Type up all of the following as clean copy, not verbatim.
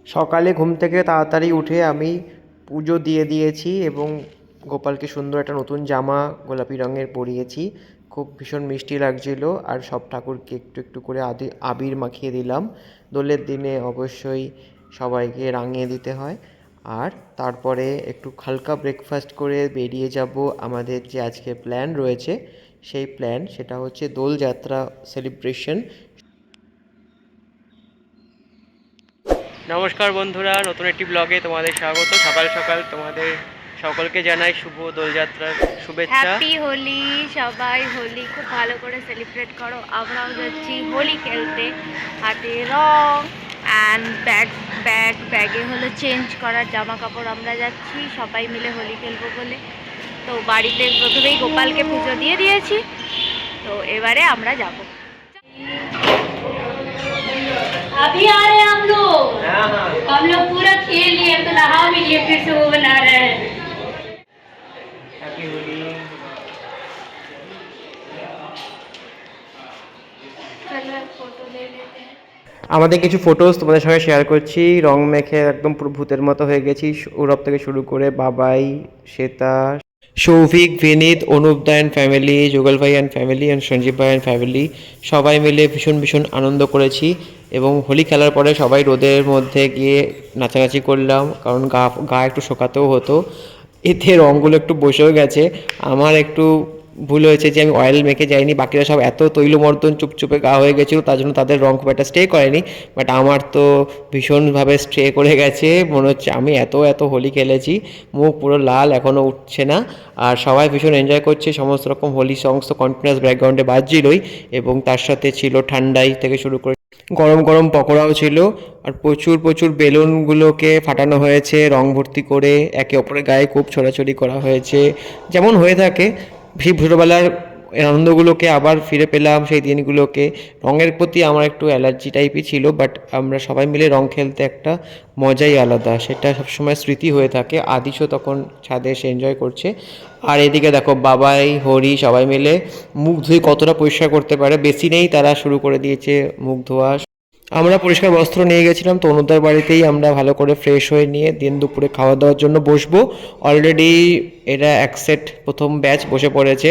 সকালে ঘুম থেকে তাড়াতাড়ি উঠে আমি পুজো দিয়ে দিয়েছি এবং গোপালকে সুন্দর একটা নতুন জামা গোলাপি রঙের পরিয়েছি। খুব ভীষণ মিষ্টি লাগছিল। আর সব ঠাকুরকে একটু একটু করে আবির মাখিয়ে দিলাম। দোলের দিনে অবশ্যই সবাইকে রাঙিয়ে দিতে হয়। আর তারপরে একটু হালকা ব্রেকফাস্ট করে বেরিয়ে যাব। আমাদের যে আজকে প্ল্যান রয়েছে সেই প্ল্যান সেটা হচ্ছে দোলযাত্রা সেলিব্রেশন। নমস্কার বন্ধুরা, নতুন একটি ব্লগে তোমাদের স্বাগত। সকাল সকাল তোমাদের সকলকে জানাই শুভ দোলযাত্রার শুভেচ্ছা। হ্যাপি হোলি। সবাই হোলি খুব ভালো করে সেলিব্রেট করো। আমরাও যাচ্ছি হোলি খেলতে। হাতে রং অ্যান্ড ব্যাগে হলো চেঞ্জ করার জামা কাপড়। আমরা যাচ্ছি সবাই মিলে হোলি খেলবো বলে। তো বাড়িতে প্রথমেই গোপালকে পুজো দিয়ে দিয়েছি, তো এবারে আমরা যাব। अभी आ रहे हैं हम लोग पूरा खेल लिए, तो नहा भी लिए, फिर से वो बना रहे हैं। হ্যাপি হোলি। আমাদের কিছু ফটোজ তোমাদের সঙ্গে শেয়ার করছি। রং মেখে একদম পুরো ভূতের মতো হয়ে গেছি। সৌরভ থেকে শুরু করে বাবাই, শ্বেতা, সৌভিক, বিনীত, অনুপ দা অ্যান্ড ফ্যামিলি, যুগল ভাই অ্যান্ড ফ্যামিলি অ্যান্ড সঞ্জীব ভাই অ্যান্ড ফ্যামিলি সবাই মিলে ভীষণ ভীষণ আনন্দ করেছি। এবং হোলি খেলার পরে সবাই রোদের মধ্যে গিয়ে নাচানাচি করলাম, কারণ গা একটু শোকাতেও হতো। এতে রঙগুলো একটু বসেও গেছে। আমার একটু ভুল হয়েছে যে আমি অয়েল মেখে যাইনি। বাকিরা সব এত তৈলমর্দন চুপচুপে গা হয়ে গেছিলো, তার জন্য তাদের রঙ খুব একটা স্টে করেনি। বাট আমার তো ভীষণভাবে স্টে করে গেছে। মনে হচ্ছে আমি এত এত হোলি খেলেছি। মুখ পুরো লাল, এখনও উঠছে না। আর সবাই ভীষণ এনজয় করছে। সমস্ত রকম হোলি সংস তো কন্টিনিউয়াস ব্যাকগ্রাউন্ডে বাজছিলই, এবং তার সাথে ছিল ঠান্ডাই থেকে শুরু করে গরম গরম পকোড়াও ছিল। আর প্রচুর প্রচুর বেলুনগুলোকে ফাটানো হয়েছে রং ভর্তি করে, একে অপরের গায়ে খুব ছোড়াছড়ি করা হয়েছে, যেমন হয়ে থাকে। ছোটোবেলার আনন্দগুলোকে আবার ফিরে পেলাম, সেই দিনগুলোকে। রঙের প্রতি আমার একটু অ্যালার্জি টাইপই ছিল, বাট আমরা সবাই মিলে রং খেলতে একটা মজাই আলাদা, সেটা সবসময় স্মৃতি হয়ে থাকে। আদিশও তখন ছাদে এসে এনজয় করছে। আর এদিকে দেখো বাবাই, হরি সবাই মিলে মুখ ধুয়ে কতটা পরিষ্কার করতে পারে বেসিনেই তারা শুরু করে দিয়েছে মুখ ধোয়া। আমরা পরিষ্কার বস্ত্র নিয়ে গেছিলাম, তো অনুদার বাড়িতেই আমরা ভালো করে ফ্রেশ হয়ে নিয়ে দিন দুপুরে খাওয়া দাওয়ার জন্য বসবো। অলরেডি এরা এক সেট প্রথম ব্যাচ বসে পড়েছে।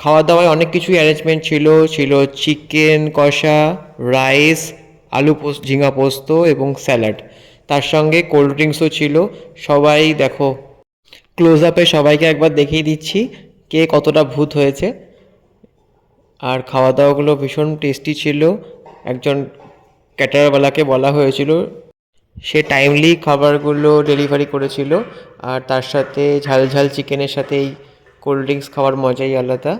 খাওয়া দাওয়ায় অনেক কিছুই অ্যারেঞ্জমেন্ট ছিল। ছিল চিকেন কষা, রাইস, আলু পোস্ত, ঝিঙা পোস্ত এবং স্যালাড। তার সঙ্গে কোল্ড ড্রিঙ্কসও ছিল। সবাই দেখো, ক্লোজ আপে সবাইকে একবার দেখিয়ে দিচ্ছি কে কতটা ভূত হয়েছে। আর খাওয়া দাওয়াগুলো ভীষণ টেস্টি ছিল। একজন ক্যাটারওয়ালাকে বলা হয়েছিল, সে টাইমলি খাবারগুলো ডেলিভারি করেছিল। আর তার সাথে ঝাল ঝাল চিকেনের সাথে এই কোল্ড ড্রিঙ্কস খাওয়ার মজাই আলাদা।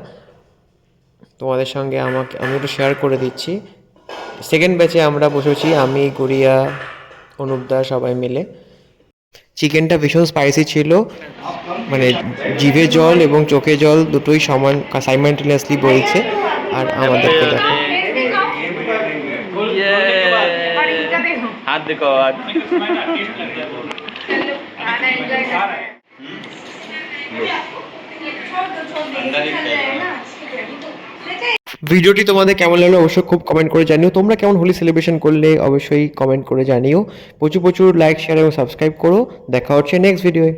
তোমাদের সঙ্গে আমি একটু শেয়ার করে দিচ্ছি। সেকেন্ড ব্যাচে আমরা বসেছি, আমি, গুড়িয়া, অনুপদা সবাই মিলে। চিকেনটা ভীষণ স্পাইসি ছিল, মানে জিভে জল এবং চোখে জল দুটোই সাইমাল্টেনিয়াসলি বইছে। আর আমাদেরকে দেখো, হাত দেখো, ভিডিওটি তোমাদের কেমন লাগলো অবশ্যই খুব কমেন্ট করে জানিও। তোমরা কেমন হোলি সেলিব্রেশন করলে অবশ্যই কমেন্ট করে জানিও। প্রচুর প্রচুর লাইক, শেয়ার এবং সাবস্ক্রাইব করো। দেখা হচ্ছে নেক্সট ভিডিওয়ে।